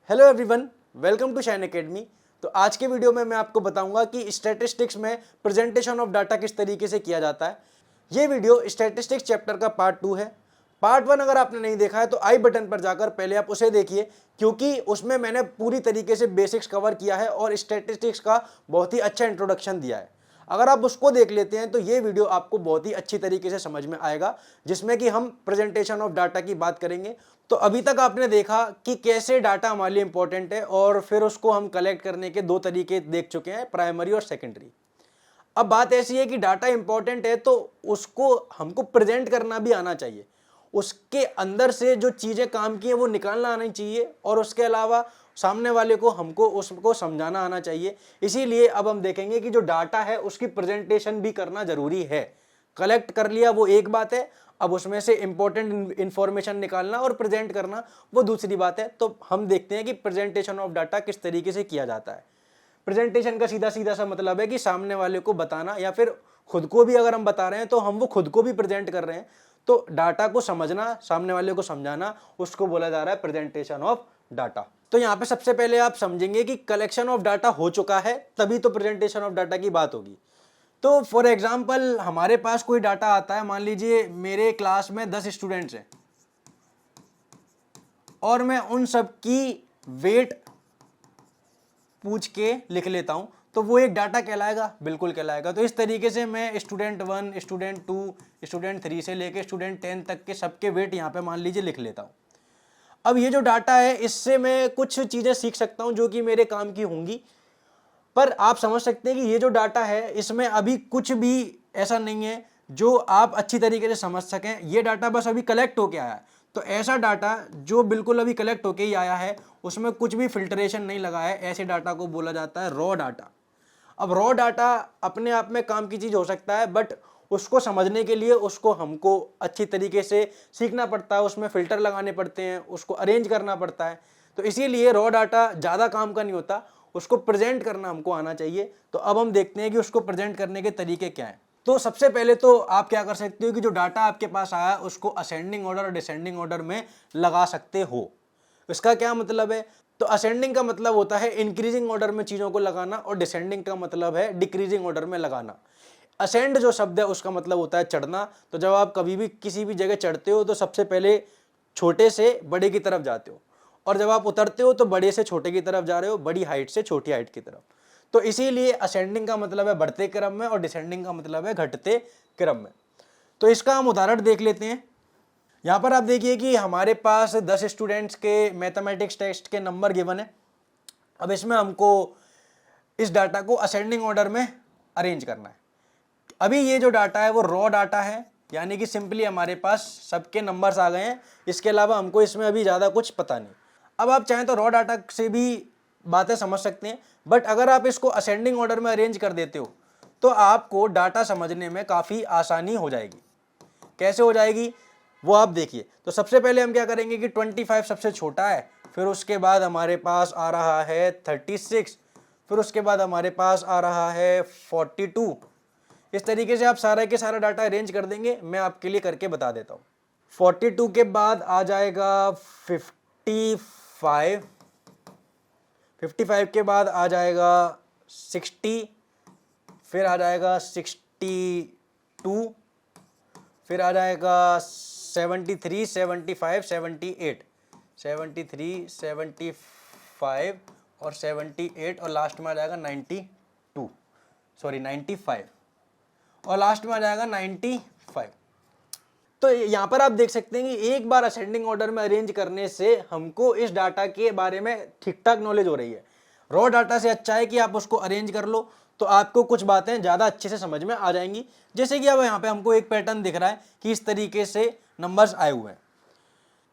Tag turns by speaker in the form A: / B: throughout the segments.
A: Hello everyone, welcome to Shine Academy. तो आज के वीडियो में मैं आपको बताऊंगा कि स्टैटिस्टिक्स में प्रेजेंटेशन ऑफ डाटा किस तरीके से किया जाता है। ये वीडियो स्टैटिस्टिक्स चैप्टर का पार्ट 2 है। पार्ट 1 अगर आपने नहीं देखा है तो आई बटन पर जाकर पहले आप उसे देखिए, क्योंकि उसमें मैंने पूरी तरीके से बेसिक्स कवर किया है और स्टैटिस्टिक्स का बहुत ही अच्छा इंट्रोडक्शन दिया है। अगर आप उसको देख लेते हैं तो ये वीडियो आपको बहुत ही अच्छी तरीके से समझ में आएगा, जिसमें कि हम प्रेजेंटेशन ऑफ डाटा की बात करेंगे। तो अभी तक आपने देखा कि कैसे डाटा हमारे लिए इंपॉर्टेंट है और फिर उसको हम कलेक्ट करने के दो तरीके देख चुके हैं, प्राइमरी और सेकेंडरी। अब बात ऐसी है कि डाटा इंपॉर्टेंट है तो उसको हमको प्रेजेंट करना भी आना चाहिए। उसके अंदर से जो चीज़ें काम की हैं वो निकालना आना चाहिए और उसके अलावा सामने वाले को हमको उसको समझाना आना चाहिए। इसीलिए अब हम देखेंगे कि जो डाटा है उसकी प्रेजेंटेशन भी करना ज़रूरी है। कलेक्ट कर लिया वो एक बात है, अब उसमें से इंपॉर्टेंट इंफॉर्मेशन निकालना और प्रेजेंट करना वो दूसरी बात है। तो हम देखते हैं कि प्रेजेंटेशन ऑफ डाटा किस तरीके से किया जाता है। प्रेजेंटेशन का सीधा सीधा सा मतलब है कि सामने वाले को बताना, या फिर खुद को भी अगर हम बता रहे हैं तो हम वो खुद को भी प्रेजेंट कर रहे हैं। तो डाटा को समझना, सामने वाले को समझाना, उसको बोला जा रहा है प्रेजेंटेशन ऑफ डाटा। तो यहाँ पे सबसे पहले आप समझेंगे कि कलेक्शन ऑफ डाटा हो चुका है, तभी तो प्रेजेंटेशन ऑफ डाटा की बात होगी। तो फॉर एग्जाम्पल हमारे पास कोई डाटा आता है, मान लीजिए मेरे क्लास में 10 स्टूडेंट्स हैं और मैं उन सब की वेट पूछ के लिख लेता हूं, तो वो एक डाटा कहलाएगा? बिल्कुल कहलाएगा। तो इस तरीके से मैं स्टूडेंट 1, स्टूडेंट 2, स्टूडेंट 3 से लेके स्टूडेंट 10 तक के सबके वेट यहाँ पे मान लीजिए लिख लेता हूँ। अब ये जो डाटा है इससे मैं कुछ चीज़ें सीख सकता हूँ जो कि मेरे काम की होंगी, पर आप समझ सकते हैं कि ये जो डाटा है इसमें अभी कुछ भी ऐसा नहीं है जो आप अच्छी तरीके से समझ सकें। ये डाटा बस अभी कलेक्ट होके आया है। तो ऐसा डाटा जो बिल्कुल अभी कलेक्ट होके ही आया है, उसमें कुछ भी फिल्ट्रेशन नहीं लगा है, ऐसे डाटा को बोला जाता है रॉ डाटा। अब रॉ डाटा अपने आप में काम की चीज़ हो सकता है, बट उसको समझने के लिए उसको हमको अच्छी तरीके से सीखना पड़ता है, उसमें फ़िल्टर लगाने पड़ते हैं, उसको अरेंज करना पड़ता है। तो इसीलिए रॉ डाटा ज़्यादा काम का नहीं होता, उसको प्रेजेंट करना हमको आना चाहिए। तो अब हम देखते हैं कि उसको प्रेजेंट करने के तरीके क्या हैं। तो सबसे पहले तो आप क्या कर सकते हो कि जो डाटा आपके पास आया उसको असेंडिंग ऑर्डर और डिसेंडिंग ऑर्डर में लगा सकते हो। इसका क्या मतलब है? तो असेंडिंग का मतलब होता है इंक्रीजिंग ऑर्डर में चीज़ों को लगाना और डिसेंडिंग का मतलब है डिक्रीजिंग ऑर्डर में लगाना। असेंड जो शब्द है उसका मतलब होता है चढ़ना। तो जब आप कभी भी किसी भी जगह चढ़ते हो तो सबसे पहले छोटे से बड़े की तरफ जाते हो, और जब आप उतरते हो तो बड़े से छोटे की तरफ जा रहे हो, बड़ी हाइट से छोटी हाइट की तरफ। तो इसीलिए असेंडिंग का मतलब है बढ़ते क्रम में और डिसेंडिंग का मतलब है घटते क्रम में। तो इसका हम उदाहरण देख लेते हैं। यहाँ पर आप देखिए कि हमारे पास 10 स्टूडेंट्स के मैथमेटिक्स टेस्ट के नंबर गिवन है। अब इसमें हमको इस डाटा को असेंडिंग ऑर्डर में अरेंज करना है। अभी ये जो डाटा है वो रॉ डाटा है, यानी कि सिंपली हमारे पास सबके नंबर्स आ गए हैं, इसके अलावा हमको इसमें अभी ज़्यादा कुछ पता नहीं। अब आप चाहें तो रॉ डाटा से भी बातें समझ सकते हैं, बट अगर आप इसको असेंडिंग ऑर्डर में अरेंज कर देते हो तो आपको डाटा समझने में काफ़ी आसानी हो जाएगी। कैसे हो जाएगी वो आप देखिए। तो सबसे पहले हम क्या करेंगे कि 25 सबसे छोटा है, फिर उसके बाद हमारे पास आ रहा है 36, फिर उसके बाद हमारे पास आ रहा है 42। इस तरीके से आप सारा के सारा डाटा अरेंज कर देंगे। मैं आपके लिए करके बता देता हूँ। 42 के बाद आ जाएगा 55, 55 के बाद आ जाएगा 60, फिर आ जाएगा 62, फिर आ जाएगा 73, 75, 78, 73, 75 और 78, और लास्ट में आ जाएगा 95, और लास्ट में आ जाएगा 95। तो यहाँ पर आप देख सकते हैं कि एक बार असेंडिंग ऑर्डर में अरेंज करने से हमको इस डाटा के बारे में ठीक ठाक नॉलेज हो रही है। रॉ डाटा से अच्छा है कि आप उसको अरेंज कर लो तो आपको कुछ बातें ज़्यादा अच्छे से समझ में आ जाएंगी। जैसे कि अब यहाँ पे हमको एक पैटर्न दिख रहा है कि इस तरीके से नंबर्स आए हुए हैं।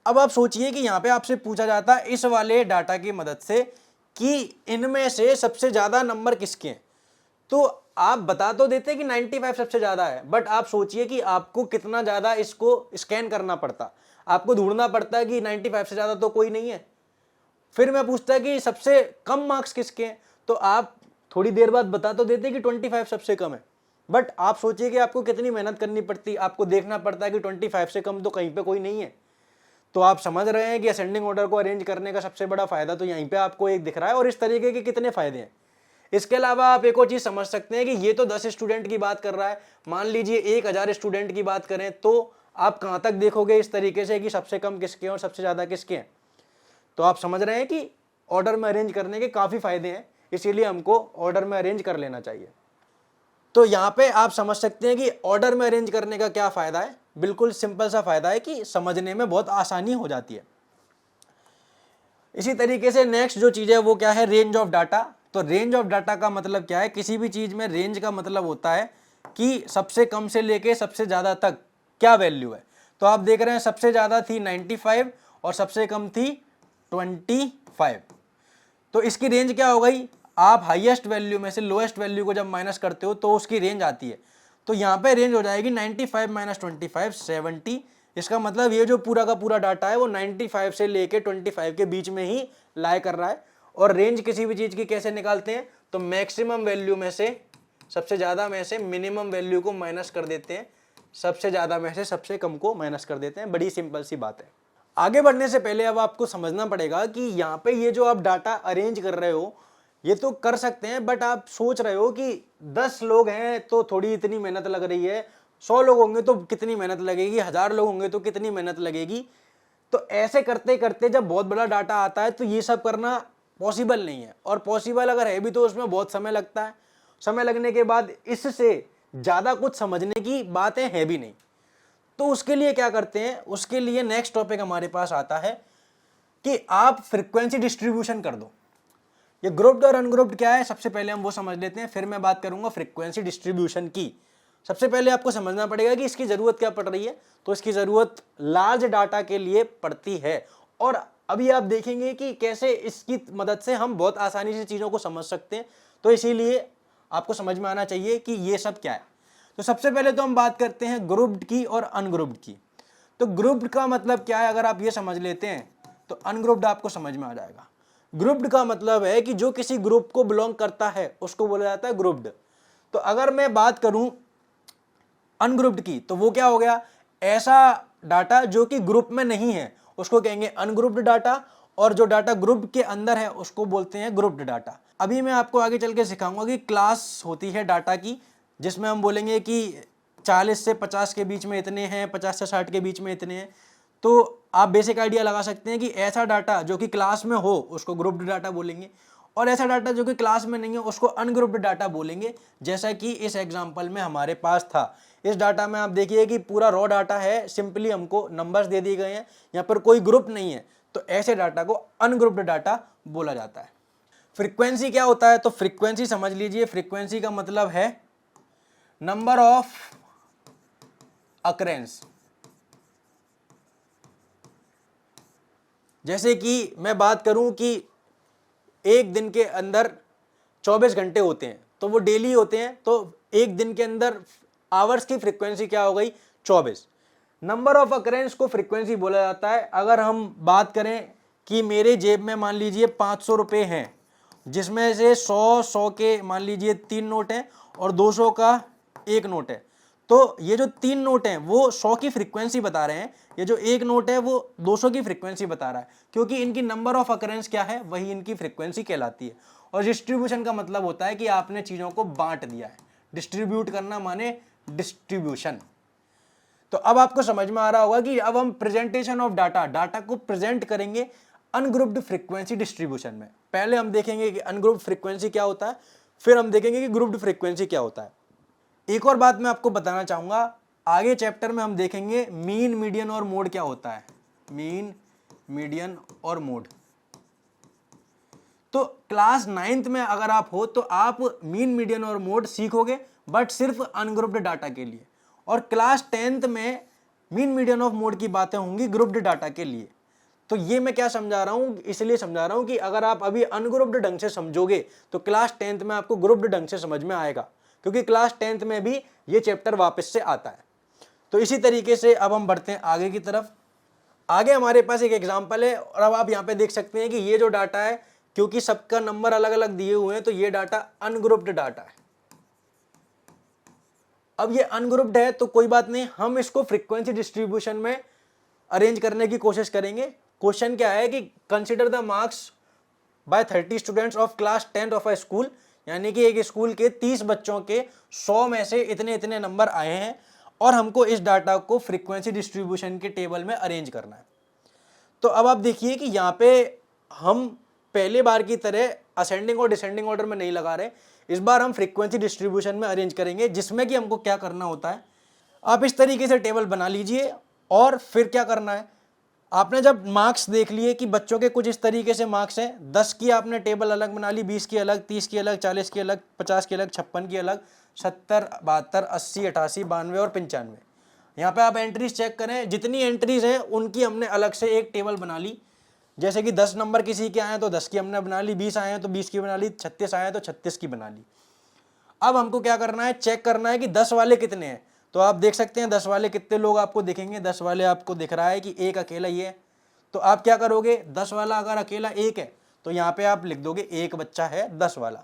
A: अब आप सोचिए कि यहाँ पे आपसे पूछा जाता है इस वाले डाटा की मदद से कि इनमें से सबसे ज़्यादा नंबर किसके हैं, तो आप बता तो देते कि 95 सबसे ज़्यादा है, बट आप सोचिए कि आपको कितना ज़्यादा इसको स्कैन करना पड़ता, आपको ढूंढना पड़ता है कि 95 से ज़्यादा तो कोई नहीं है। फिर मैं पूछता कि सबसे कम मार्क्स किसके हैं, तो आप थोड़ी देर बाद बता तो देते कि 25 सबसे कम है, बट आप सोचिए कि आपको कितनी मेहनत करनी पड़ती, आपको देखना पड़ता है कि 25 से कम तो कहीं पे कोई नहीं है। तो आप समझ रहे हैं कि असेंडिंग ऑर्डर को अरेंज करने का सबसे बड़ा फायदा तो यहीं पे आपको एक दिख रहा है, और इस तरीके के कितने फायदे हैं। इसके अलावा आप एक और चीज समझ सकते हैं कि ये तो 10 स्टूडेंट की बात कर रहा है, मान लीजिए 1000 स्टूडेंट की बात करें तो आप कहां तक देखोगे इस तरीके से कि सबसे कम किसके हैं और सबसे ज्यादा किसके हैं। तो आप समझ रहे हैं कि ऑर्डर में अरेंज करने के काफी फायदे हैं, इसीलिए हमको ऑर्डर में अरेंज कर लेना चाहिए। तो यहां पे आप समझ सकते हैं कि ऑर्डर में अरेंज करने का क्या फायदा है। बिल्कुल सिंपल सा फायदा है कि समझने में बहुत आसानी हो जाती है। इसी तरीके से नेक्स्ट जो चीज है वो क्या है, रेंज ऑफ डाटा। तो रेंज ऑफ डाटा का मतलब क्या है, किसी भी चीज में रेंज का मतलब होता है कि सबसे कम से लेके सबसे ज्यादा तक क्या वैल्यू है। तो आप देख रहे हैं सबसे ज्यादा थी 95 और सबसे कम थी 25। तो इसकी रेंज क्या हो गई, आप हाईएस्ट वैल्यू में से लोएस्ट वैल्यू को जब माइनस करते हो तो उसकी रेंज आती है। तो यहाँ पे रेंज हो जाएगी 95 माइनस 25 70। इसका मतलब ये जो पूरा का पूरा डाटा है वो 95 से लेके 25 के बीच में ही लाई कर रहा है। और रेंज किसी भी चीज की कैसे निकालते हैं, तो मैक्सिमम वैल्यू में से सबसे ज्यादा में से मिनिमम वैल्यू को माइनस कर देते हैं, सबसे ज्यादा में से सबसे कम को माइनस कर देते हैं। बड़ी सिंपल सी बात है। आगे बढ़ने से पहले अब आपको समझना पड़ेगा कि यहाँ पे ये जो आप डाटा अरेंज कर रहे हो ये तो कर सकते हैं, बट आप सोच रहे हो कि 10 लोग हैं तो थोड़ी इतनी मेहनत लग रही है, 100 लोग होंगे तो कितनी मेहनत लगेगी, 1000 लोग होंगे तो कितनी मेहनत लगेगी। तो ऐसे करते करते जब बहुत बड़ा डाटा आता है तो ये सब करना पॉसिबल नहीं है, और पॉसिबल अगर है भी तो उसमें बहुत समय लगता है। समय लगने के बाद इससे ज्यादा कुछ समझने की बातें है भी नहीं। तो उसके लिए क्या करते हैं, उसके लिए नेक्स्ट टॉपिक हमारे पास आता है कि आप फ्रीक्वेंसी डिस्ट्रीब्यूशन कर दो। ये ग्रुप्ड और अनग्रुप्ड क्या है, सबसे पहले हम वो समझ लेते हैं, फिर मैं बात करूंगा फ्रीक्वेंसी डिस्ट्रीब्यूशन की। सबसे पहले आपको समझना पड़ेगा कि इसकी जरूरत क्या पड़ रही है। तो इसकी जरूरत लार्ज डाटा के लिए पड़ती है, और अभी आप देखेंगे कि कैसे इसकी मदद से हम बहुत आसानी से चीजों को समझ सकते हैं। तो इसीलिए आपको समझ में आना चाहिए कि ये सब क्या है। तो सबसे पहले तो हम बात करते हैं ग्रुप्ड की और अनग्रुप्ड की। तो ग्रुप्ड का मतलब क्या है, अगर आप ये समझ लेते हैं तो अनग्रुप्ड आपको समझ में आ जाएगा। ग्रुप्ड का मतलब है कि जो किसी ग्रुप को बिलोंग करता है उसको बोला जाता है ग्रुप्ड। तो अगर मैं बात करूं अनग्रुप्ड की तो वो क्या हो गया, ऐसा डाटा जो कि ग्रुप में नहीं है उसको कहेंगे अनग्रुप्ड डाटा, और जो डाटा ग्रुप के अंदर है उसको बोलते हैं ग्रुप्ड डाटा। अभी मैं आपको आगे चल के सिखाऊंगा कि क्लास होती है डाटा की, जिसमें हम बोलेंगे कि 40 से 50 के बीच में इतने हैं, 50 से 60 के बीच में इतने हैं। तो आप बेसिक आइडिया लगा सकते हैं कि ऐसा डाटा जो कि क्लास में हो उसको ग्रुप्ड डाटा बोलेंगे, और ऐसा डाटा जो कि क्लास में नहीं है उसको अनग्रुप्ड डाटा बोलेंगे। जैसा कि इस एग्जांपल में हमारे पास था, इस डाटा में आप देखिए कि पूरा रॉ डाटा है, सिंपली हमको नंबर्स दे दिए गए हैं, यहाँ पर कोई ग्रुप नहीं है, तो ऐसे डाटा को अनग्रुप्ड डाटा बोला जाता है। फ्रीक्वेंसी क्या होता है, तो फ्रीक्वेंसी समझ लीजिए, फ्रीक्वेंसी का मतलब है नंबर ऑफ अकरेंस। जैसे कि मैं बात करूं कि एक दिन के अंदर 24 घंटे होते हैं तो वो डेली होते हैं, तो एक दिन के अंदर आवर्स की फ्रीक्वेंसी क्या हो गई, 24। नंबर ऑफ अकरेंस को फ्रीक्वेंसी बोला जाता है। अगर हम बात करें कि मेरे जेब में मान लीजिए 500 रुपये हैं, जिसमें से 100 के मान लीजिए 3 नोट हैं और 200 का 1 नोट है, तो ये जो 3 नोट हैं वो 100 की फ्रीक्वेंसी बता रहे हैं, ये जो 1 नोट है वो 200 की फ्रीक्वेंसी बता रहा है, क्योंकि इनकी नंबर ऑफ अकरेंस क्या है, वही इनकी फ्रीक्वेंसी कहलाती है। और डिस्ट्रीब्यूशन का मतलब होता है कि आपने चीजों को बांट दिया है। डिस्ट्रीब्यूट करना माने डिस्ट्रीब्यूशन। तो अब आपको समझ में आ रहा होगा कि अब हम प्रेजेंटेशन ऑफ डाटा, डाटा को प्रेजेंट करेंगे अनग्रुप्ड फ्रीक्वेंसी डिस्ट्रीब्यूशन में। पहले हम देखेंगे कि अनग्रुप्ड फ्रीक्वेंसी क्या होता है, फिर हम देखेंगे कि ग्रुप्ड फ्रीक्वेंसी क्या होता है। एक और बात मैं आपको बताना चाहूंगा, आगे चैप्टर में हम देखेंगे मीन, मीडियन और मोड क्या होता है। मीन, मीडियन और मोड। तो क्लास 9th में अगर आप हो तो आप मीन, मीडियन और मोड सीखोगे, बट सिर्फ अनग्रुप्ड डाटा के लिए। और क्लास 10th में मीन, मीडियन ऑफ मोड की बातें होंगी ग्रुप्ड डाटा के लिए। तो ये मैं क्या समझा रहा हूं, इसलिए समझा रहा हूं कि अगर आप अभी अनग्रुप्ड ढंग से समझोगे तो क्लास 10th में आपको ग्रुप्ड ढंग से समझ में आएगा, क्योंकि क्लास 10th में भी ये चैप्टर वापस से आता है। तो इसी तरीके से अब हम बढ़ते हैं आगे की तरफ। आगे हमारे पास एक एग्जांपल है, और अब आप यहाँ पे देख सकते हैं कि ये जो डाटा है, क्योंकि सबका नंबर अलग अलग दिए हुए हैं, तो ये डाटा अनग्रुप्ड डाटा है। अब ये अनग्रुप्ड है तो कोई बात नहीं, हम इसको फ्रीक्वेंसी डिस्ट्रीब्यूशन में अरेंज करने की कोशिश करेंगे। क्वेश्चन क्या है कि consider the marks bye 30 students of class 10 of a school, यानी कि एक स्कूल के 30 बच्चों के 100 में से इतने इतने नंबर आए हैं और हमको इस डाटा को फ्रीक्वेंसी डिस्ट्रीब्यूशन के टेबल में अरेंज करना है। तो अब आप देखिए कि यहाँ पे हम पहले बार की तरह असेंडिंग और डिसेंडिंग ऑर्डर में नहीं लगा रहे, इस बार हम फ्रीक्वेंसी डिस्ट्रीब्यूशन में अरेंज करेंगे, जिसमें कि हमको क्या करना होता है, आप इस तरीके से टेबल बना लीजिए और फिर क्या करना है, आपने जब मार्क्स देख लिए कि बच्चों के कुछ इस तरीके से मार्क्स हैं, 10 की आपने टेबल अलग बना ली, 20 की अलग, 30 की अलग, 40 की अलग, 50 की अलग, 56 की अलग, 70, 72, 80, 88, 92 और 95। यहाँ पे आप एंट्रीज चेक करें, जितनी एंट्रीज हैं उनकी हमने अलग से एक टेबल बना ली। जैसे कि 10 नंबर किसी के आए हैं तो 10 की हमने बना ली, 20 आए हैं तो 20 की बना ली, 36 आए हैं तो 36 की बना ली। अब हमको क्या करना है, चेक करना है कि 10 वाले कितने हैं। तो आप देख सकते हैं 10 वाले कितने लोग आपको दिखेंगे, 10 वाले आपको दिख रहा है कि एक अकेला ही है। तो आप क्या करोगे, 10 वाला अगर अकेला एक है तो यहाँ पे आप लिख दोगे एक बच्चा है 10 वाला,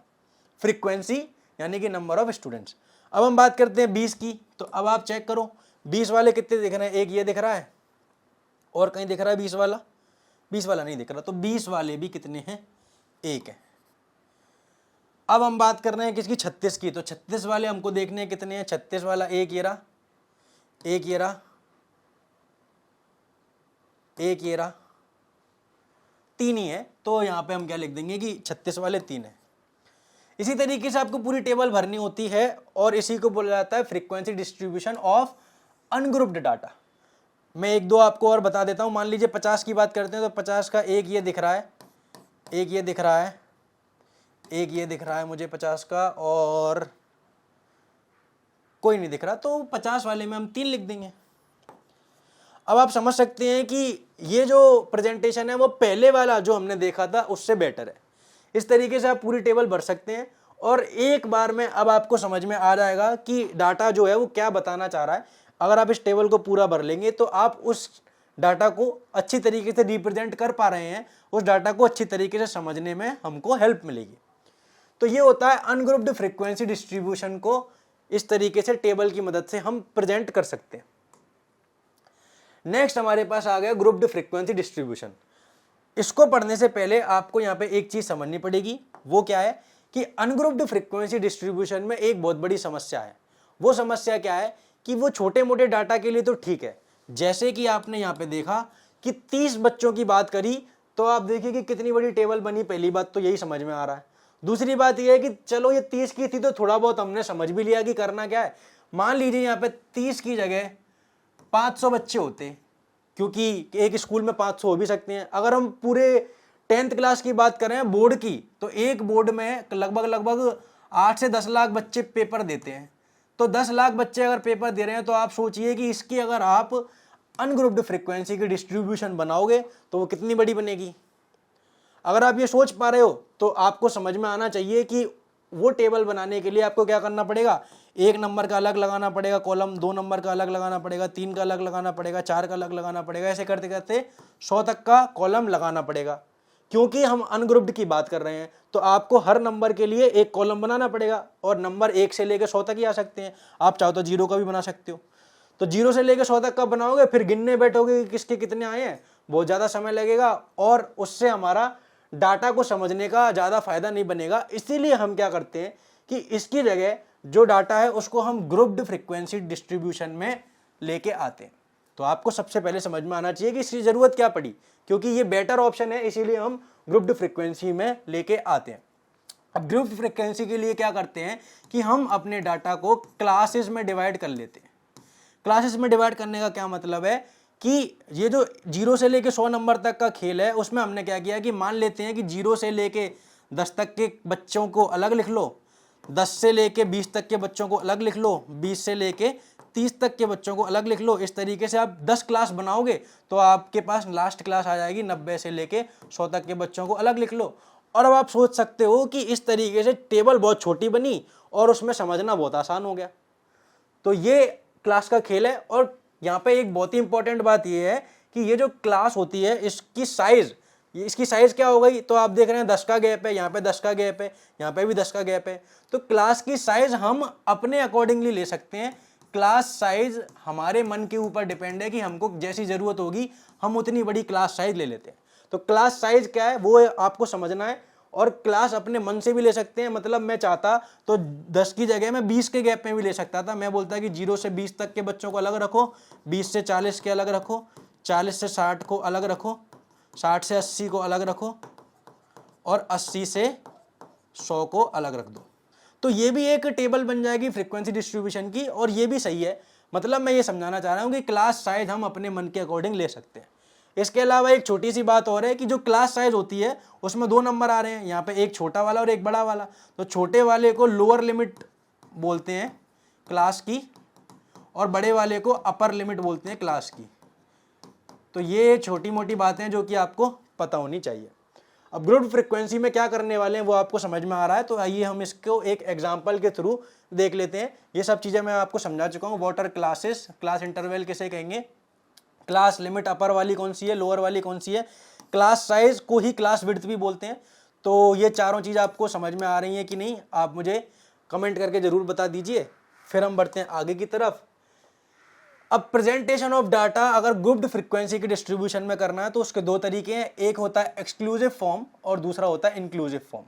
A: फ्रीक्वेंसी यानी कि नंबर ऑफ स्टूडेंट्स। अब हम बात करते हैं 20 की, तो अब आप चेक करो 20 वाले कितने दिख रहे हैं, एक ये दिख रहा है और कहीं दिख रहा है 20 वाला, 20 वाला नहीं दिख रहा, तो 20 वाले भी कितने हैं, एक है। अब हम बात कर रहे हैं किसकी, 36 की, तो 36 वाले हमको देखने हैं कितने हैं, 36 वाला एक ये रहा, एक ये रहा, एक ये रहा, 3 ही है। तो यहाँ पे हम क्या लिख देंगे कि 36 वाले 3 है। इसी तरीके से आपको पूरी टेबल भरनी होती है और इसी को बोला जाता है frequency distribution of ungrouped data. मैं एक दो आपको और बता देता हूँ। मान लीजिए 50 की बात करते हैं तो 50 का एक ये दिख रहा है, एक ये दिख रहा है, एक ये दिख रहा है मुझे 50 का, और कोई नहीं दिख रहा, तो 50 वाले में हम 3 लिख देंगे। अब आप समझ सकते हैं कि ये जो प्रेजेंटेशन है वो पहले वाला जो हमने देखा था उससे बेटर है। इस तरीके से आप पूरी टेबल भर सकते हैं और एक बार में अब आपको समझ में आ जाएगा कि डाटा जो है वो क्या बताना चाह रहा है। अगर आप इस टेबल को पूरा भर लेंगे तो आप उस डाटा को अच्छी तरीके से रिप्रेजेंट कर पा रहे हैं, उस डाटा को अच्छी तरीके से समझने में हमको हेल्प मिलेगी। तो ये होता है अनग्रुप्ड फ्रीक्वेंसी डिस्ट्रीब्यूशन को इस तरीके से टेबल की मदद से हम प्रेजेंट कर सकते हैं। नेक्स्ट हमारे पास आ गया ग्रुप्ड फ्रीक्वेंसी डिस्ट्रीब्यूशन। इसको पढ़ने से पहले आपको यहाँ पे एक चीज समझनी पड़ेगी, वो क्या है कि अनग्रुप्ड फ्रीक्वेंसी डिस्ट्रीब्यूशन में एक बहुत बड़ी समस्या है। वो समस्या क्या है कि वो छोटे मोटे डाटा के लिए तो ठीक है, जैसे कि आपने यहाँ पे देखा कि 30 बच्चों की बात करी तो आप देखिए कि कितनी बड़ी टेबल बनी। पहली बात तो यही समझ में आ रहा है। दूसरी बात यह है कि चलो ये 30 की थी तो थोड़ा बहुत हमने समझ भी लिया कि करना क्या है। मान लीजिए यहाँ पे 30 की जगह 500 बच्चे होते, क्योंकि एक स्कूल में 500 हो भी सकते हैं। अगर हम पूरे 10th क्लास की बात करें बोर्ड की, तो एक बोर्ड में लगभग 8 से 10 लाख बच्चे पेपर देते हैं। तो 10 लाख बच्चे अगर पेपर दे रहे हैं तो आप सोचिए कि इसकी अगर आप अनग्रुप्ड फ्रीक्वेंसी की डिस्ट्रीब्यूशन बनाओगे तो वो कितनी बड़ी बनेगी। अगर आप ये सोच पा रहे हो तो आपको समझ में आना चाहिए कि वो टेबल बनाने के लिए आपको क्या करना पड़ेगा, 1 नंबर का अलग लगाना पड़ेगा कॉलम, 2 नंबर का अलग लगाना पड़ेगा, 3 का अलग लगाना पड़ेगा, 4 का अलग लगाना पड़ेगा, ऐसे करते करते 100 तक का कॉलम लगाना पड़ेगा। क्योंकि हम अनग्रुप्ड की बात कर रहे हैं तो आपको हर नंबर के लिए एक कॉलम बनाना पड़ेगा और नंबर 1 से लेकर 100 तक ही आ सकते हैं। आप चाहो तो 0 का भी बना सकते हो। तो 0 से लेकर 100 तक का बनाओगे, फिर गिनने बैठोगे कि किसके कितने आए हैं, बहुत ज़्यादा समय लगेगा और उससे हमारा डाटा को समझने का ज़्यादा फायदा नहीं बनेगा। इसीलिए हम क्या करते हैं कि इसकी जगह जो डाटा है उसको हम ग्रुप्ड फ्रीक्वेंसी डिस्ट्रीब्यूशन में लेके आते हैं। तो आपको सबसे पहले समझ में आना चाहिए कि इसकी ज़रूरत क्या पड़ी, क्योंकि ये बेटर ऑप्शन है, इसीलिए हम ग्रुप्ड फ्रीक्वेंसी में लेके आते हैं। अब ग्रुप्ड फ्रीक्वेंसी के लिए क्या करते हैं कि हम अपने डाटा को क्लासेस में डिवाइड कर लेते हैं। क्लासेस में डिवाइड करने का क्या मतलब है कि ये जो 0 से लेके 100 नंबर तक का खेल है उसमें हमने क्या किया कि मान लेते हैं कि 0 से लेके 10 तक के बच्चों को अलग लिख लो, 10 से लेके 20 तक के बच्चों को अलग लिख लो, 20 से लेके 30 तक के बच्चों को अलग लिख लो। इस तरीके से आप 10 क्लास बनाओगे तो आपके पास लास्ट क्लास आ जाएगी 90 से लेके 100 तक के बच्चों को अलग लिख लो। और अब आप सोच सकते हो कि इस तरीके से टेबल बहुत छोटी बनी और उसमें समझना बहुत आसान हो गया। तो ये क्लास का खेल है। और यहाँ पे एक बहुत ही इंपॉर्टेंट बात ये है कि ये जो क्लास होती है इसकी साइज क्या हो गई, तो आप देख रहे हैं 10 का गैप है, यहाँ पे 10 का गैप है, यहाँ पे भी 10 का गैप है। तो क्लास की साइज हम अपने अकॉर्डिंगली ले सकते हैं। क्लास साइज हमारे मन के ऊपर डिपेंड है कि हमको जैसी ज़रूरत होगी हम उतनी बड़ी क्लास साइज ले लेते हैं। तो क्लास साइज क्या है वो आपको समझना है। और क्लास अपने मन से भी ले सकते हैं, मतलब मैं चाहता तो 10 की जगह मैं 20 के गैप में भी ले सकता था। मैं बोलता कि 0 से 20 तक के बच्चों को अलग रखो, 20 से 40 के अलग रखो, 40 से 60 को अलग रखो, 60 से 80 को अलग रखो और 80 से 100 को अलग रख दो। तो ये भी एक टेबल बन जाएगी फ्रीक्वेंसी डिस्ट्रीब्यूशन की, और ये भी सही है। मतलब मैं ये समझाना चाह रहा हूँ कि क्लास साइज हम अपने मन के अकॉर्डिंग ले सकते हैं। इसके अलावा एक छोटी सी बात और है कि जो क्लास साइज होती है उसमें 2 नंबर आ रहे हैं यहाँ पे, एक छोटा वाला और एक बड़ा वाला। तो छोटे वाले को लोअर लिमिट बोलते हैं क्लास की और बड़े वाले को अपर लिमिट बोलते हैं क्लास की। तो ये छोटी मोटी बातें हैं जो कि आपको पता होनी चाहिए। अब ग्रुप फ्रीक्वेंसी में क्या करने वाले हैं वो आपको समझ में आ रहा है, तो आइए हम इसको एक एग्जांपल के थ्रू देख लेते हैं। ये सब चीज़ें मैं आपको समझा चुका हूँ। What are classes, class interval किसे कहेंगे, क्लास लिमिट अपर वाली कौन सी है, लोअर वाली कौन सी है, क्लास साइज को ही क्लास विड्थ भी बोलते हैं। तो ये चारों चीज़ आपको समझ में आ रही हैं कि नहीं, आप मुझे कमेंट करके ज़रूर बता दीजिए। फिर हम बढ़ते हैं आगे की तरफ। अब प्रेजेंटेशन ऑफ डाटा अगर ग्रुप्ड फ्रीक्वेंसी की डिस्ट्रीब्यूशन में करना है तो उसके 2 तरीके हैं, एक होता है एक्सक्लूसिव फॉर्म और दूसरा होता है इंक्लूसिव फॉर्म।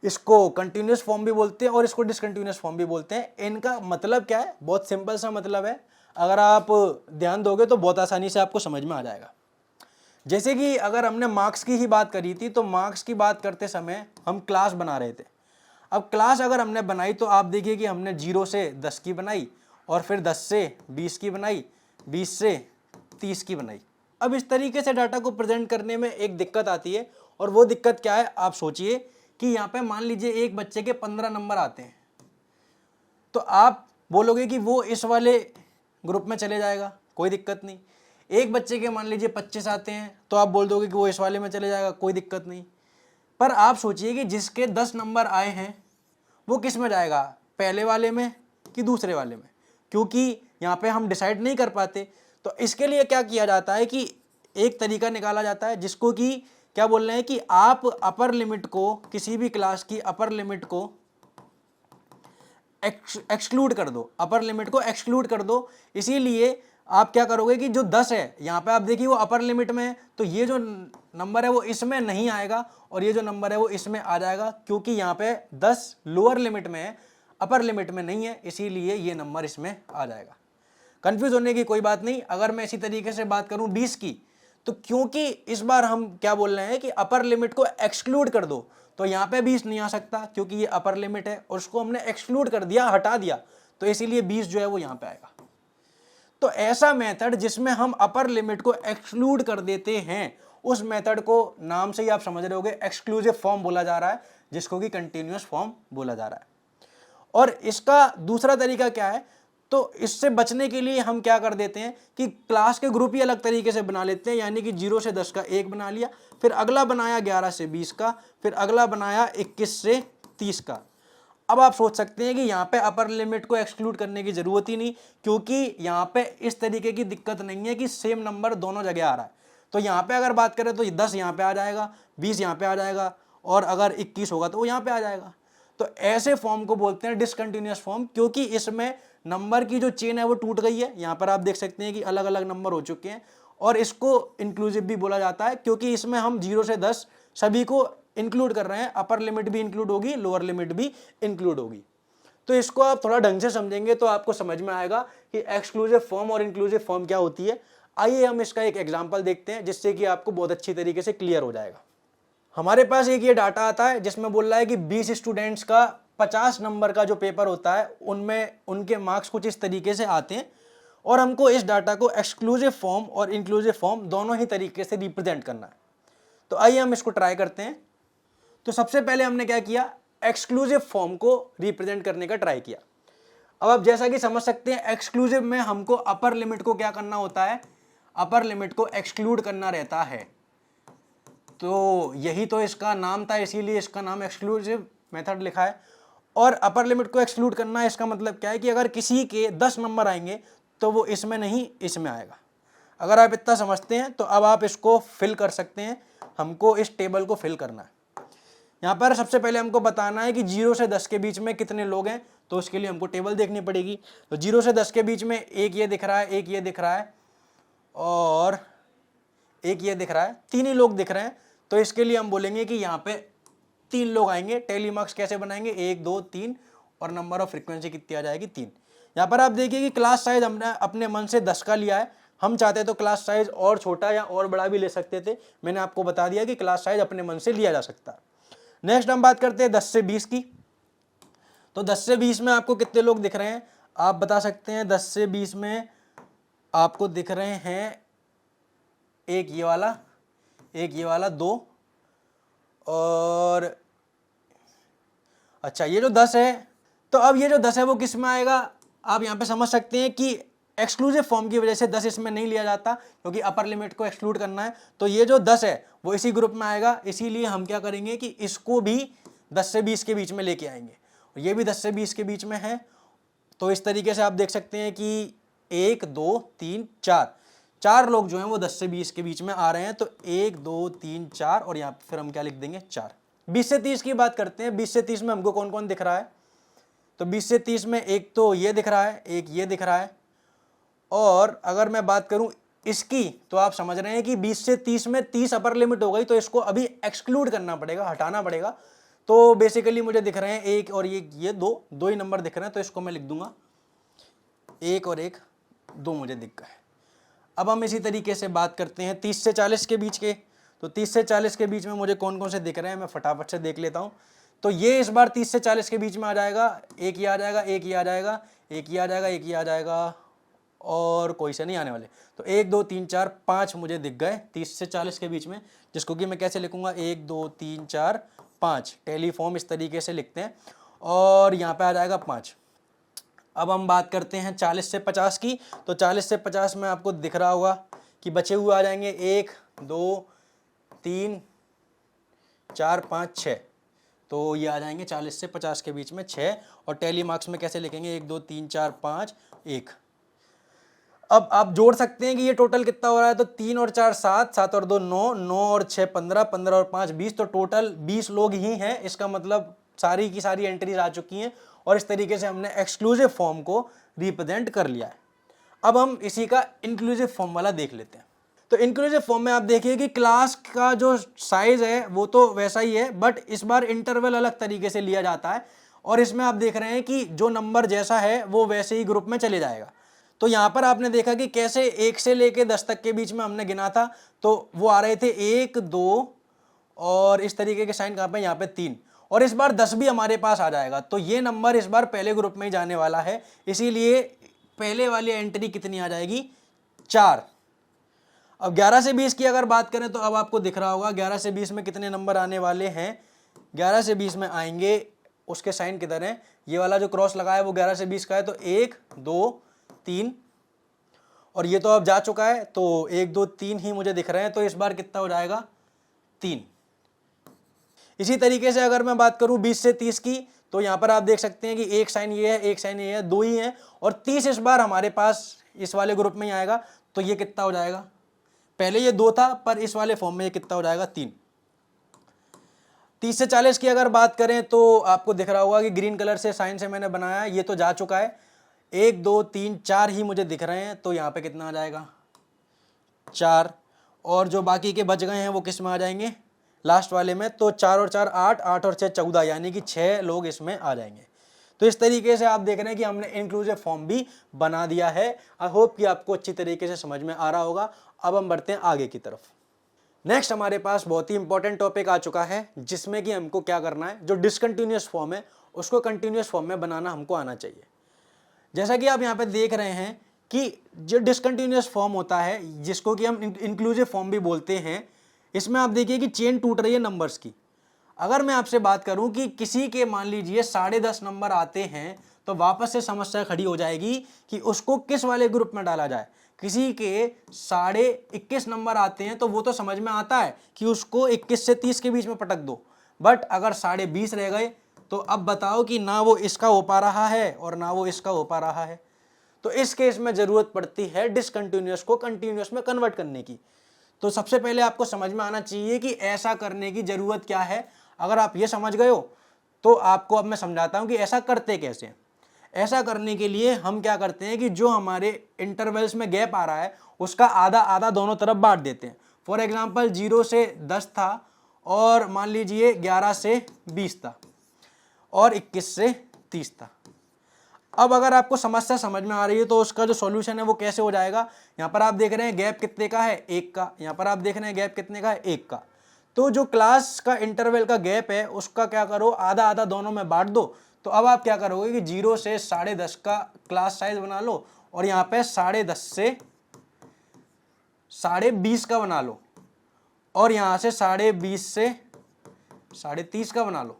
A: इसको कंटिन्यूस फॉर्म भी बोलते हैं और इसको डिसकंटिन्यूस फॉर्म भी बोलते हैं। इनका मतलब क्या है, बहुत सिंपल सा मतलब है, अगर आप ध्यान दोगे तो बहुत आसानी से आपको समझ में आ जाएगा। जैसे कि अगर हमने मार्क्स की ही बात करी थी, तो मार्क्स की बात करते समय हम क्लास बना रहे थे। अब क्लास अगर हमने बनाई तो आप देखिए कि हमने 0 से 10 की बनाई और फिर 10 से 20 की बनाई, 20 से 30 की बनाई। अब इस तरीके से डाटा को प्रेजेंट करने में एक दिक्कत आती है, और वो दिक्कत क्या है, आप सोचिए कि यहाँ पे मान लीजिए एक बच्चे के 15 नंबर आते हैं, तो आप बोलोगे कि वो इस वाले ग्रुप में चले जाएगा, कोई दिक्कत नहीं। एक बच्चे के मान लीजिए 25 आते हैं तो आप बोल दोगे कि वो इस वाले में चले जाएगा, कोई दिक्कत नहीं। पर आप सोचिए कि जिसके 10 नंबर आए हैं वो किस में जाएगा, पहले वाले में कि दूसरे वाले में, क्योंकि यहाँ पे हम डिसाइड नहीं कर पाते। तो इसके लिए क्या किया जाता है कि एक तरीका निकाला जाता है जिसको कि क्या बोल रहे हैं कि आप अपर लिमिट को, किसी भी क्लास की अपर लिमिट को एक्सक्लूड कर दो, अपर लिमिट को एक्सक्लूड कर दो। इसीलिए आप क्या करोगे कि जो 10 है यहाँ पे आप देखिए वो अपर लिमिट में है, तो ये जो नंबर है वो इसमें नहीं आएगा और ये जो नंबर है वो इसमें आ जाएगा, क्योंकि यहाँ पे 10 लोअर लिमिट में है, अपर लिमिट में नहीं है, इसीलिए ये नंबर इसमें आ जाएगा। कंफ्यूज होने की कोई बात नहीं। अगर मैं इसी तरीके से बात करूं 20 की, तो क्योंकि इस बार हम क्या बोल रहे हैं कि अपर लिमिट को एक्सक्लूड कर दो, तो यहाँ पे 20 नहीं आ सकता क्योंकि ये अपर लिमिट है और उसको हमने एक्सक्लूड कर दिया, हटा दिया, तो इसीलिए 20 जो है वो यहाँ पे आएगा। तो ऐसा मेथड जिसमें हम अपर लिमिट को एक्सक्लूड कर देते हैं, उस मेथड को नाम से ही आप समझ रहे होगे एक्सक्लूसिव फॉर्म बोला जा रहा है, जिसको कि कंटिन्यूअस फॉर्म बोला जा रहा है। और इसका दूसरा तरीका क्या है, तो इससे बचने के लिए हम क्या कर देते हैं कि क्लास के ग्रुप ही अलग तरीके से बना लेते हैं, यानी कि 0 से 10 का एक बना लिया, फिर अगला बनाया 11 से 20 का, फिर अगला बनाया 21 से 30 का। अब आप सोच सकते हैं कि यहाँ पे अपर लिमिट को एक्सक्लूड करने की जरूरत ही नहीं, क्योंकि यहाँ पे इस तरीके की दिक्कत नहीं है कि सेम नंबर दोनों जगह आ रहा है। तो यहाँ पे अगर बात करें तो 10 यहाँ पे आ जाएगा, 20 यहाँ पे आ जाएगा, और अगर 21 होगा तो वो यहाँ पे आ जाएगा। तो ऐसे फॉर्म को बोलते हैं डिसकंटिन्यूअस फॉर्म, क्योंकि इसमें नंबर की जो चेन है वो टूट गई है। यहाँ पर आप देख सकते हैं कि अलग अलग नंबर हो चुके हैं, और इसको इंक्लूसिव भी बोला जाता है क्योंकि इसमें हम 0 से 10 सभी को इंक्लूड कर रहे हैं, अपर लिमिट भी इंक्लूड होगी, लोअर लिमिट भी इंक्लूड होगी। तो इसको आप थोड़ा ढंग से समझेंगे तो आपको समझ में आएगा कि एक्सक्लूसिव फॉर्म और इंक्लूसिव फॉर्म क्या होती है। आइए हम इसका एक एग्जाम्पल देखते हैं जिससे कि आपको बहुत अच्छी तरीके से क्लियर हो जाएगा। हमारे पास एक ये डाटा आता है जिसमें बोल रहा है कि 20 स्टूडेंट्स का 50 नंबर का जो पेपर होता है उनमें उनके मार्क्स कुछ इस तरीके से आते हैं, और हमको इस डाटा को एक्सक्लूसिव फॉर्म और इंक्लूसिव फॉर्म दोनों ही तरीके से रिप्रेजेंट करना है। तो आइए हम इसको ट्राई करते हैं। तो सबसे पहले हमने क्या किया, एक्सक्लूसिव फॉर्म को रिप्रेजेंट करने का ट्राई किया। अब आप जैसा कि समझ सकते हैं एक्सक्लूसिव में हमको अपर लिमिट को क्या करना होता है, अपर लिमिट को एक्सक्लूड करना रहता है। तो यही तो इसका नाम था, इसीलिए इसका नाम एक्सक्लूसिव मेथड लिखा है। और अपर लिमिट को एक्सक्लूड करना है, इसका मतलब क्या है कि अगर किसी के 10 नंबर आएंगे तो वो इसमें नहीं इसमें आएगा। अगर आप इतना समझते हैं तो अब आप इसको फिल कर सकते हैं, हमको इस टेबल को फिल करना है। यहाँ पर सबसे पहले हमको बताना है कि 0 से 10 के बीच में कितने लोग हैं, तो उसके लिए हमको टेबल देखनी पड़ेगी। तो 0 से 10 के बीच में एक ये दिख रहा है, एक ये दिख रहा है और एक ये दिख रहा है, 3 ही लोग दिख रहे हैं। तो इसके लिए हम बोलेंगे कि यहाँ पे 3 लोग आएंगे। टैली मार्क्स कैसे बनाएंगे, 1 2 3 और नंबर ऑफ फ्रीक्वेंसी कितनी आ जाएगी, 3। यहाँ पर आप देखिए कि क्लास साइज हमने अपने मन से 10 का लिया है। हम चाहते तो क्लास साइज और छोटा या और बड़ा भी ले सकते थे। मैंने आपको बता दिया कि क्लास साइज अपने मन से लिया जा सकता है। नेक्स्ट हम बात करते हैं 10 से 20 की। तो 10 से 20 में आपको कितने लोग दिख रहे हैं, आप बता सकते हैं। 10 से 20 में आपको दिख रहे हैं एक ये वाला, एक ये वाला, 2 और अच्छा ये जो 10 है, तो अब ये जो 10 है वो किस में आएगा, आप यहाँ पे समझ सकते हैं कि एक्सक्लूसिव फॉर्म की वजह से 10 इसमें नहीं लिया जाता, क्योंकि अपर लिमिट को एक्सक्लूड करना है। तो ये जो 10 है वो इसी ग्रुप में आएगा, इसीलिए हम क्या करेंगे कि इसको भी 10 से 20 के बीच में लेके आएंगे। ये भी 10 से 20 के बीच में है। तो इस तरीके से आप देख सकते हैं कि 1 2 3 4 लोग जो हैं वो 10 से 20 के बीच में आ रहे हैं। तो 1 2 3 4 और यहाँ फिर हम क्या लिख देंगे, 4। 20 से 30 की बात करते हैं। 20 से 30 में हमको कौन कौन दिख रहा है, तो 20 से 30 में एक तो ये दिख रहा है, एक ये दिख रहा है, और अगर मैं बात करूं इसकी तो आप समझ रहे हैं कि 20 से 30 में 30 अपर लिमिट हो गई, तो इसको अभी एक्सक्लूड करना पड़ेगा, हटाना पड़ेगा। तो बेसिकली मुझे दिख रहे हैं एक और ये दो ही नंबर दिख रहे हैं, तो इसको मैं लिख दूंगा 1 और 1, 2 मुझे दिख गए। अब हम इसी तरीके से बात करते हैं 30 से 40 के बीच के। तो 30 से 40 के बीच में मुझे कौन कौन से दिख रहे हैं, मैं फटाफट से देख लेता हूं। तो ये इस बार 30 से 40 के बीच में आ जाएगा, एक ये आ जाएगा, एक ये आ जाएगा, एक ये आ जाएगा, एक ये आ जाएगा, और कोई से नहीं आने वाले। तो 1 2 3 4 5 मुझे दिख गए 30 से 40 के बीच में, जिसको कि मैं कैसे लिखूंगा, 1 2 3 4 5। टेलीफॉर्म इस तरीके से लिखते हैं और यहाँ पे आ जाएगा 5। अब हम बात करते हैं 40 से 50 की। तो 40 से 50 में आपको दिख रहा होगा कि बचे हुए आ जाएंगे 1 2 3 4 5 6। तो ये आ जाएंगे 40 से 50 के बीच में 6। और टैली मार्क्स में कैसे लिखेंगे, 1 2 3 4 5 1। अब आप जोड़ सकते हैं कि ये टोटल कितना हो रहा है, तो 3 और 4 7, 7 और 2 9, 9 और 6 15, 15 और 5 20। तो टोटल 20 लोग ही हैं। इसका मतलब सारी की सारी एंट्रीज आ चुकी हैं और इस तरीके से हमने एक्सक्लूसिव फॉर्म को रिप्रेजेंट कर लिया है। अब हम इसी का इंक्लूसिव फॉर्म वाला देख लेते हैं। तो इंक्लूसिव फॉर्म में आप देखिए कि क्लास का जो साइज है वो तो वैसा ही है, बट इस बार इंटरवल अलग तरीके से लिया जाता है और इसमें आप देख रहे हैं कि जो नंबर जैसा है वो वैसे ही ग्रुप में चले जाएगा। तो यहाँ पर आपने देखा कि कैसे 1 से लेके 10 तक के बीच में हमने गिना था, तो वो आ रहे थे 1 2 और इस तरीके के साइन कहाँ पे, यहाँ पे 3। और इस बार 10 भी हमारे पास आ जाएगा, तो ये नंबर इस बार पहले ग्रुप में ही जाने वाला है, इसीलिए पहले वाली एंट्री कितनी आ जाएगी, 4। अब 11 से 20 की अगर बात करें तो अब आपको दिख रहा होगा 11 से 20 में कितने नंबर आने वाले हैं। 11 से 20 में आएंगे, उसके साइन किधर है, ये वाला जो क्रॉस लगा है वो 11 से 20 का है। तो 1 2 3 और ये तो अब जा चुका है, तो 1 2 3 ही मुझे दिख रहे हैं। तो इस बार कितना हो जाएगा, 3। इसी तरीके से अगर मैं बात करूं 20 से 30 की, तो यहां पर आप देख सकते हैं कि एक साइन ये है, एक साइन ये है, 2 ही है और 30 इस बार हमारे पास इस वाले ग्रुप में ही आएगा। तो ये कितना हो जाएगा, पहले ये 2 था पर इस वाले फॉर्म में ये कितना हो जाएगा, 3। 30 से 40 की अगर बात करें तो आपको दिख रहा होगा कि ग्रीन कलर से साइन से मैंने बनाया, ये तो जा चुका है। 1 2 3 4 ही मुझे दिख रहे हैं, तो यहाँ पे कितना आ जाएगा, 4। और जो बाकी के बच गए हैं वो किस में आ जाएंगे, लास्ट वाले में। तो 4 और 4 8, 8 और 6 14, यानी कि 6 लोग इसमें आ जाएंगे। तो इस तरीके से आप देख रहे हैं कि हमने इंक्लूसिव फॉर्म भी बना दिया है। आई होप कि आपको अच्छी तरीके से समझ में आ रहा होगा। अब हम बढ़ते हैं आगे की तरफ। नेक्स्ट हमारे पास बहुत ही इंपॉर्टेंट टॉपिक आ चुका है, जिसमें कि हमको क्या करना है, जो डिसकंटिन्यूअस फॉर्म है उसको कंटिन्यूअस फॉर्म में बनाना हमको आना चाहिए। जैसा कि आप यहाँ पे देख रहे हैं कि जो डिसकंटिन्यूअस फॉर्म होता है, जिसको कि हम इंक्लूसिव फॉर्म भी बोलते हैं, इसमें आप देखिए कि चेन टूट रही है नंबर्स की। अगर मैं आपसे बात करूं कि किसी के मान लीजिए 10.5 नंबर आते हैं, तो वापस से समस्या खड़ी हो जाएगी कि उसको किस वाले ग्रुप में डाला जाए। किसी के 21.5 नंबर आते हैं तो वो तो समझ में आता है कि उसको 21 से 30 के बीच में पटक दो, बट अगर 20.5 रह गए तो अब बताओ कि ना वो इसका हो पा रहा है और ना वो इसका हो पा रहा है। तो इस केस में जरूरत पड़ती है डिसकंटिन्यूअस को कंटिन्यूअस में कन्वर्ट करने की। तो सबसे पहले आपको समझ में आना चाहिए कि ऐसा करने की जरूरत क्या है। अगर आप ये समझ गए हो तो आपको अब मैं समझाता हूँ कि ऐसा करते कैसे। ऐसा करने के लिए हम क्या करते हैं कि जो हमारे इंटरवल्स में गैप आ रहा है उसका आधा आधा दोनों तरफ बांट देते हैं। फॉर एग्जांपल 0 से 10 था और मान लीजिए 11 से 20 था और 21 से 30 था। अब अगर आपको समस्या समझ में आ रही है तो उसका जो सॉल्यूशन है वो कैसे हो जाएगा। यहाँ पर आप देख रहे हैं गैप कितने का है, 1 का। यहाँ पर आप देख रहे हैं गैप कितने का है, 1 का। तो जो क्लास का इंटरवल का गैप है उसका क्या करो, आधा आधा दोनों में बांट दो। तो अब आप क्या करोगे कि 0 से 10.5 का क्लास साइज बना लो और यहाँ पे 10.5 से 20.5 का बना लो और यहाँ से 20.5 से 30.5 का बना लो।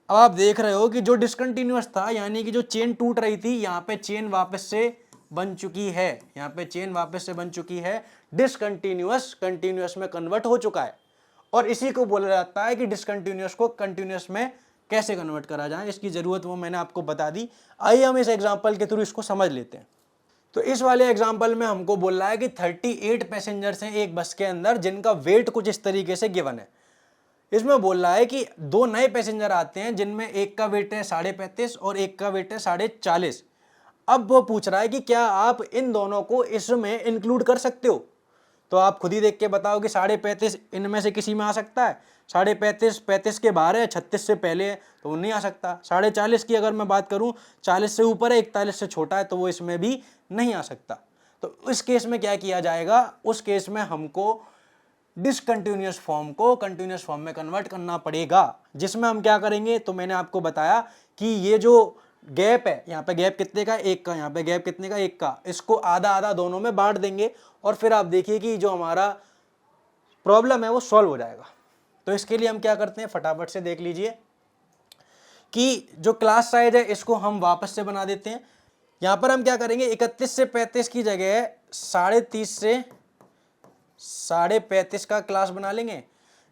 A: अब आप देख रहे हो कि जो डिसकंटिन्यूअस था यानी कि जो चेन टूट रही थी, यहाँ पे चेन वापस से बन चुकी है, यहाँ पे चेन वापस से बन चुकी है। डिसकंटिन्यूअस कंटिन्यूअस में कन्वर्ट हो चुका है और इसी को बोला जाता है कि डिसकंटिन्यूअस को कंटिन्यूअस में कैसे कन्वर्ट करा जाए, इसकी जरूरत वो मैंने आपको बता दी। आइए हम इस एग्जाम्पल के थ्रू इसको समझ लेते हैं। तो इस वाले एग्जाम्पल में हमको बोल रहा है कि 38 पैसेंजर्स हैं एक बस के अंदर जिनका वेट कुछ इस तरीके से गिवन है। इसमें बोल रहा है कि 2 नए पैसेंजर आते हैं जिनमें एक का वेट है 35.5 और एक का वेट है 40.5। अब वो पूछ रहा है कि क्या आप इन दोनों को इसमें इंक्लूड कर सकते हो। तो आप खुद ही देख के बताओ कि 35.5 इनमें से किसी में आ सकता है। 35.5 35 के बाहर है, 36 से पहले है तो वो नहीं आ सकता। 40.5 की अगर मैं बात करूं 40 से ऊपर है, 41 से छोटा है तो वो इसमें भी नहीं आ सकता। तो इस केस में क्या किया जाएगा, उस केस में हमको डिसकंटिन्यूअस फॉर्म को कंटिन्यूअस फॉर्म में कन्वर्ट करना पड़ेगा, जिसमें हम क्या करेंगे। तो मैंने आपको बताया कि ये जो गैप है, यहाँ पे गैप कितने का, 1 का, यहाँ पे गैप कितने का, 1 का, इसको आधा आधा दोनों में बांट देंगे और फिर आप देखिए कि जो हमारा प्रॉब्लम है वो सॉल्व हो जाएगा। तो इसके लिए हम क्या करते हैं, फटाफट से देख लीजिए कि जो क्लास साइज है इसको हम वापस से बना देते हैं। यहाँ पर हम क्या करेंगे, 31 से 35 की जगह 30.5 से 35.5 का क्लास बना लेंगे।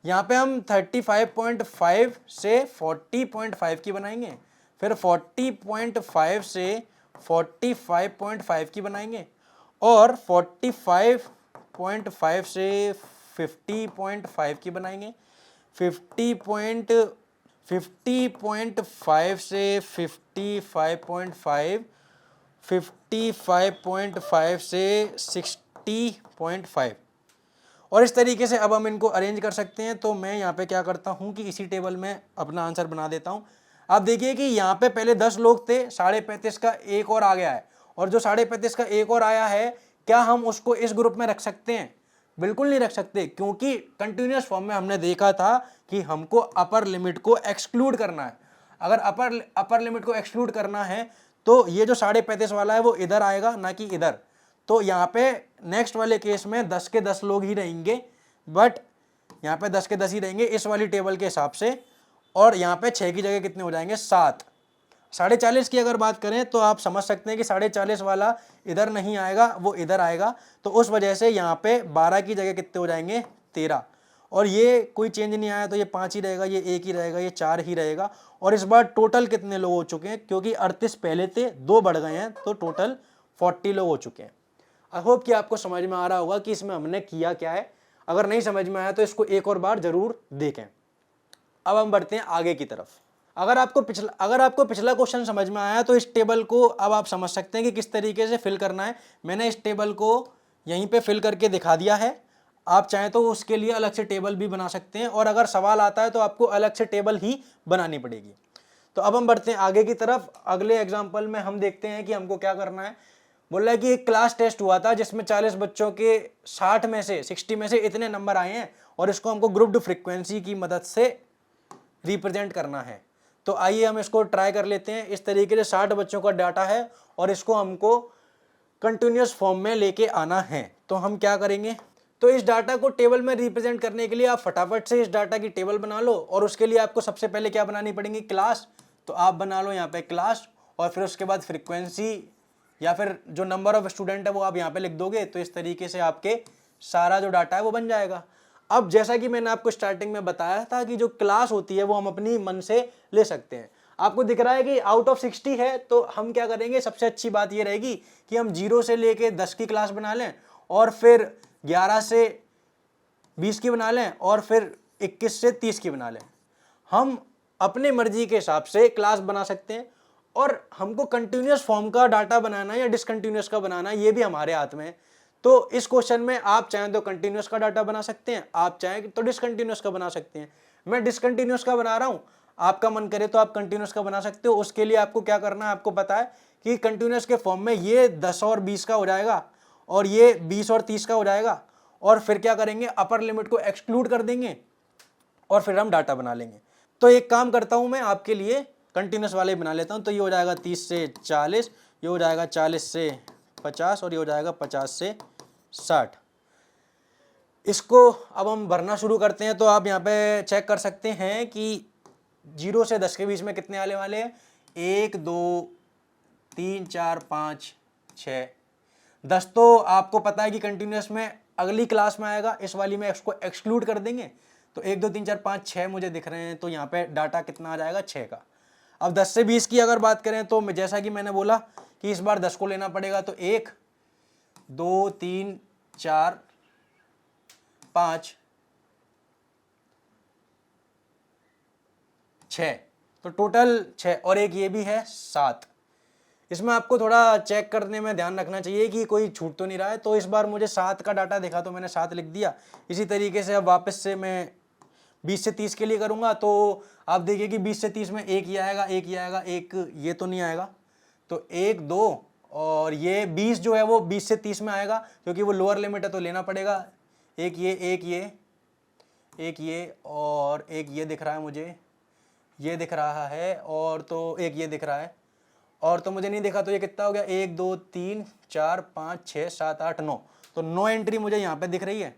A: यहाँ पे हम 35.5 से 40.5 की बनाएंगे, फिर 40.5 से 45.5 की बनाएंगे और 45.5 से 50.5 की बनाएंगे, 50.5 से 55.5, 55.5 से 60.5 और इस तरीके से अब हम इनको अरेंज कर सकते हैं। तो मैं यहाँ पे क्या करता हूँ कि इसी टेबल में अपना आंसर बना देता हूँ। आप देखिए कि यहाँ पे पहले 10 लोग थे, 35.5 का एक और आ गया है और जो 35.5 का एक और आया है क्या हम उसको इस ग्रुप में रख सकते हैं, बिल्कुल नहीं रख सकते, क्योंकि कंटिन्यूअस फॉर्म में हमने देखा था कि हमको अपर लिमिट को एक्सक्लूड करना है। अगर अपर लिमिट को एक्सक्लूड करना है तो ये जो 35.5 वाला है वो इधर आएगा ना कि इधर। तो यहाँ पे नेक्स्ट वाले केस में 10 के 10 लोग ही रहेंगे, बट यहाँ पे 10 के 10 ही रहेंगे इस वाली टेबल के हिसाब से। और यहाँ पे 6 की जगह कितने हो जाएंगे, 7। 40.5 की अगर बात करें तो आप समझ सकते हैं कि 40.5 वाला इधर नहीं आएगा, वो इधर आएगा। तो उस वजह से यहाँ पे 12 की जगह कितने हो जाएंगे, 13। और ये कोई चेंज नहीं आया तो ये 5 ही रहेगा, ये 1 ही रहेगा, ये 4 ही रहेगा। और इस बार टोटल कितने लोग हो चुके हैं, क्योंकि 38 पहले थे, 2 बढ़ गए हैं तो टोटल 40 लोग हो चुके हैं। आई होप कि आपको समझ में आ रहा होगा कि इसमें हमने किया क्या है। अगर नहीं समझ में आया तो इसको एक और बार जरूर देखें। अब हम बढ़ते हैं आगे की तरफ। अगर आपको पिछला क्वेश्चन समझ में आया तो इस टेबल को अब आप समझ सकते हैं कि किस तरीके से फिल करना है। मैंने इस टेबल को यहीं पे फिल करके दिखा दिया है। आप चाहें तो उसके लिए अलग से टेबल भी बना सकते हैं और अगर सवाल आता है तो आपको अलग से टेबल ही बनानी पड़ेगी। तो अब हम बढ़ते हैं आगे की तरफ। अगले एग्जाम्पल में हम देखते हैं कि हमको क्या करना है। बोल रहा है कि एक क्लास टेस्ट हुआ था जिसमें 40 बच्चों के 60 में से इतने नंबर आए हैं और इसको हमको ग्रुप्ड फ्रीक्वेंसी की मदद से रिप्रेजेंट करना है। तो आइए हम इसको ट्राई कर लेते हैं। इस तरीके से 60 बच्चों का डाटा है और इसको हमको कंटिन्यूअस फॉर्म में लेके आना है। तो हम क्या करेंगे, तो इस डाटा को टेबल में रिप्रेजेंट करने के लिए आप फटाफट से इस डाटा की टेबल बना लो और उसके लिए आपको सबसे पहले क्या बनानी पड़ेगी, क्लास। तो आप बना लो यहाँ पे क्लास और फिर उसके बाद फ्रीक्वेंसी या फिर जो नंबर ऑफ स्टूडेंट है वो आप यहाँ पे लिख दोगे। तो इस तरीके से आपके सारा जो डाटा है वो बन जाएगा। अब जैसा कि मैंने आपको स्टार्टिंग में बताया था कि जो क्लास होती है वो हम अपनी मन से ले सकते हैं। आपको दिख रहा है कि आउट ऑफ 60 है तो हम क्या करेंगे, सबसे अच्छी बात ये रहेगी कि हम 0 से लेके 10 की क्लास बना लें और फिर 11 से 20 की बना लें और फिर 21 से 30 की बना लें। हम अपने मर्जी के हिसाब से क्लास बना सकते हैं, और हमको कंटिन्यूस फॉर्म का डाटा बनाना है या डिसकंटिन्यूस का बनाना है ये भी हमारे हाथ में है। तो इस क्वेश्चन में आप चाहें तो कंटिन्यूस का डाटा बना सकते हैं, आप चाहें तो डिसकंटिन्यूस का बना सकते हैं। मैं डिसकंटिन्यूस का बना रहा हूं, आपका मन करे तो आप कंटिन्यूस का बना सकते हो। उसके लिए आपको क्या करना है, आपको पता है कि कंटिन्यूस के फॉर्म में ये 10 और 20 का हो जाएगा और ये 20 और 30 का हो जाएगा, और फिर क्या करेंगे, अपर लिमिट को एक्सक्लूड कर देंगे और फिर हम डाटा बना लेंगे। तो एक काम करता हूं मैं आपके लिए कंटिन्यूस वाले बना लेता हूं। तो ये हो जाएगा 30 से 40, ये हो जाएगा 40 से 50 और ये हो जाएगा 50 से 60। इसको अब हम भरना शुरू करते हैं। तो आप यहाँ पे चेक कर सकते हैं कि 0 से 10 के बीच में कितने आने वाले हैं, 1 2 3 4 5 6 10। तो आपको पता है कि कंटिन्यूस में अगली क्लास में आएगा, इस वाली में इसको एक्सक्लूड कर देंगे। तो 1 2 3 4 5 6 मुझे दिख रहे हैं, तो यहाँ पे डाटा कितना आ जाएगा, 6 का। अब 10 से 20 की अगर बात करें तो जैसा कि मैंने बोला कि इस बार 10 को लेना पड़ेगा। तो 1 2 3 4 5 6, तो टोटल 6, और एक ये भी है 7। इसमें आपको थोड़ा चेक करने में ध्यान रखना चाहिए कि कोई छूट तो नहीं रहा है। तो इस बार मुझे 7 का डाटा दिखा तो मैंने 7 लिख दिया। इसी तरीके से अब वापस से मैं 20 से 30 के लिए करूंगा। तो आप देखिए कि 20 से 30 में एक ये आएगा, एक ये आएगा, एक ये तो नहीं आएगा। तो 1 2 और ये 20 जो है वो 20 से 30 में आएगा, क्योंकि वो लोअर लिमिट है तो लेना पड़ेगा। एक ये, एक ये, एक ये, और एक ये दिख रहा है मुझे, ये दिख रहा है, और तो एक ये दिख रहा है, और तो मुझे नहीं देखा। तो ये कितना हो गया, 1 2 3 4 5 6 7 8 9। तो 9 एंट्री मुझे यहाँ पे दिख रही है।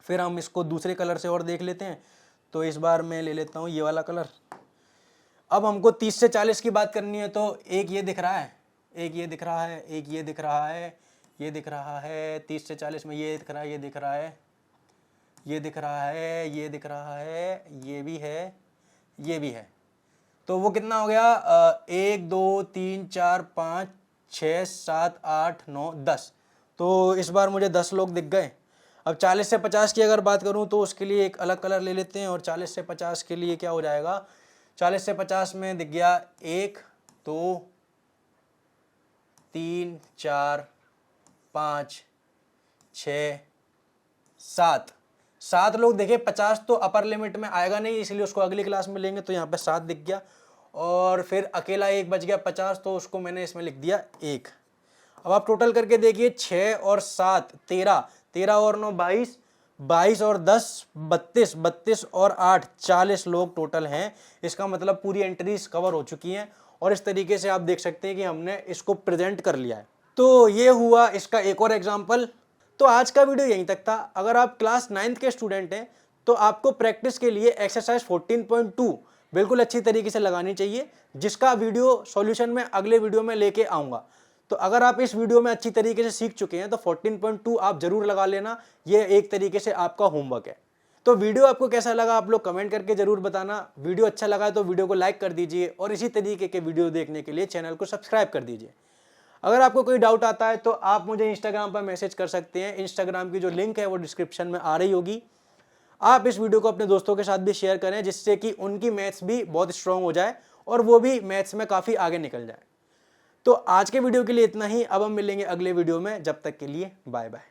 A: फिर हम इसको दूसरे कलर से और देख लेते हैं। तो इस बार मैं ले लेता हूँ ये वाला कलर। अब हमको 30 से 40 की बात करनी है। तो एक ये दिख रहा है, एक ये दिख रहा है, एक ये दिख रहा है, ये दिख रहा है। 30 से 40 में ये दिख रहा है, ये दिख रहा है, ये दिख रहा है, ये दिख रहा है, ये भी है, ये भी है। तो वो कितना हो गया, 1 2 3 4 5 6 7 8 9 10। तो इस बार मुझे 10 लोग दिख गए। अब 40 से 50 की अगर बात करूं तो उसके लिए एक अलग कलर ले लेते हैं। और 40 से 50 के लिए क्या हो जाएगा, 40 से 50 में दिख गया 1 2 3 4 5 6 7 लोग देखे। 50 तो अपर लिमिट में आएगा नहीं, इसलिए उसको अगली क्लास में लेंगे। तो यहाँ पे 7 दिख गया, और फिर अकेला एक बच गया 50, तो उसको मैंने इसमें लिख दिया 1। अब आप टोटल करके देखिए, 6 और 7 13, 13 और 9 22, 22 और 10 32, 32 और 8 40 लोग टोटल हैं। इसका मतलब पूरी एंट्रीज कवर हो चुकी हैं, और इस तरीके से आप देख सकते हैं कि हमने इसको प्रेजेंट कर लिया है। तो ये हुआ इसका एक और एग्जाम्पल। तो आज का वीडियो यहीं तक था। अगर आप क्लास 9th के स्टूडेंट हैं तो आपको प्रैक्टिस के लिए एक्सरसाइज 14.2 बिल्कुल अच्छी तरीके से लगानी चाहिए, जिसका वीडियो सॉल्यूशन में अगले वीडियो में लेके आऊँगा। तो अगर आप इस वीडियो में अच्छी तरीके से सीख चुके हैं तो 14.2 आप जरूर लगा लेना, ये एक तरीके से आपका होमवर्क है। तो वीडियो आपको कैसा लगा आप लोग कमेंट करके जरूर बताना। वीडियो अच्छा लगा है तो वीडियो को लाइक कर दीजिए, और इसी तरीके के वीडियो देखने के लिए चैनल को सब्सक्राइब कर दीजिए। अगर आपको कोई डाउट आता है तो आप मुझे इंस्टाग्राम पर मैसेज कर सकते हैं। इंस्टाग्राम की जो लिंक है वो डिस्क्रिप्शन में आ रही होगी। आप इस वीडियो को अपने दोस्तों के साथ भी शेयर करें, जिससे कि उनकी मैथ्स भी बहुत स्ट्रांग हो जाए और वो भी मैथ्स में काफ़ी आगे निकल जाए। तो आज के वीडियो के लिए इतना ही। अब हम मिलेंगे अगले वीडियो में, जब तक के लिए बाय बाय।